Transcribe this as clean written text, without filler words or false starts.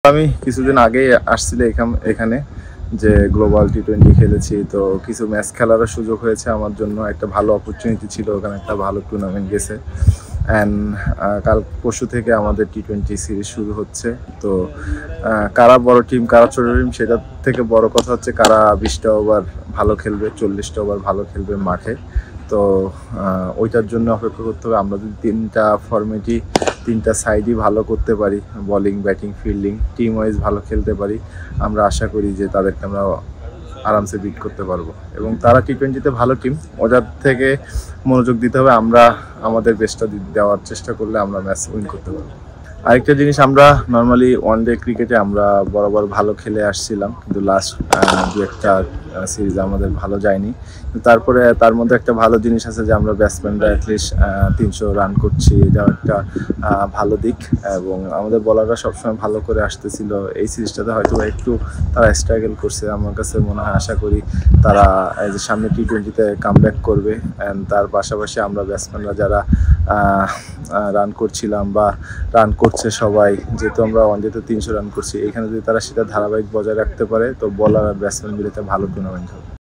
আমি কিছুদিন আগেই আসছিল এখানে যে গ্লোবাল টি20 খেলেছি, তো কিছু ম্যাচ খেলারও সুযোগ হয়েছে আমার জন্য। একটা ভালো অপরচুনিটি ছিল, ওখানে একটা ভালো টুর্নামেন্ট গেছে। অ্যান্ড কাল পরশু থেকে আমাদের টি20 সিরিজ শুরু হচ্ছে। তো কারা বড় টিম কারা ছোট টিম সেটার থেকে বড় কথা হচ্ছে কারা 20টা ওভার ভালো খেলবে, 40টা ওভার ভালো খেলবে মাঠে। তো ওইটার জন্য অপেক্ষা করতে হবে। আমরা যদি তিনটা সাইডই ভালো করতে পারি, bowling batting fielding team wise ভালো খেলতে পারি, আমরা আশা করি যে তাদেরকে আমরা আরামসে বিট করতে পারবো। এবং তারা টি20তে ভালো টিম, ওদের থেকে মনোযোগ দিতে হবে। আমরা আমাদের বেস্টটা দেওয়ার চেষ্টা করলে আমরা ম্যাচ উইন করতে পারবো। আরেকটা জিনিস, আমরা নর্মালি ওয়ানডে ক্রিকেটে আমরা বরাবর ভালো খেলে আসছিলাম, কিন্তু লাস্ট দু একটা সিরিজ আমাদের ভালো যায়নি। তারপরে তার মধ্যে একটা ভালো জিনিস আছে যে আমরা ব্যাটসম্যানরা অ্যাটলিস্ট 300 রান করছি, এটাও একটা ভালো দিক। এবং আমাদের বলাররা সবসময় ভালো করে আসতেছিল। এই সিরিজটাতে হয়তো একটু তারা স্ট্রাগল করছে, আমার কাছে মনে হয়। আশা করি তারা সামনে টি20তে কামব্যাক করবে। অ্যান্ড তার পাশাপাশি আমরা ব্যাটসম্যানরা যারা রান করছিলাম বা রান করছে সবাই, যেহেতু আমরা ওয়ানডেতে 300 রান করছি, এখানে যদি তারা সেটা ধারাবাহিক বজায় রাখতে পারে তো বলার আর ব্যাটসম্যান মিলে ভালো টুর্নামেন্ট হবে।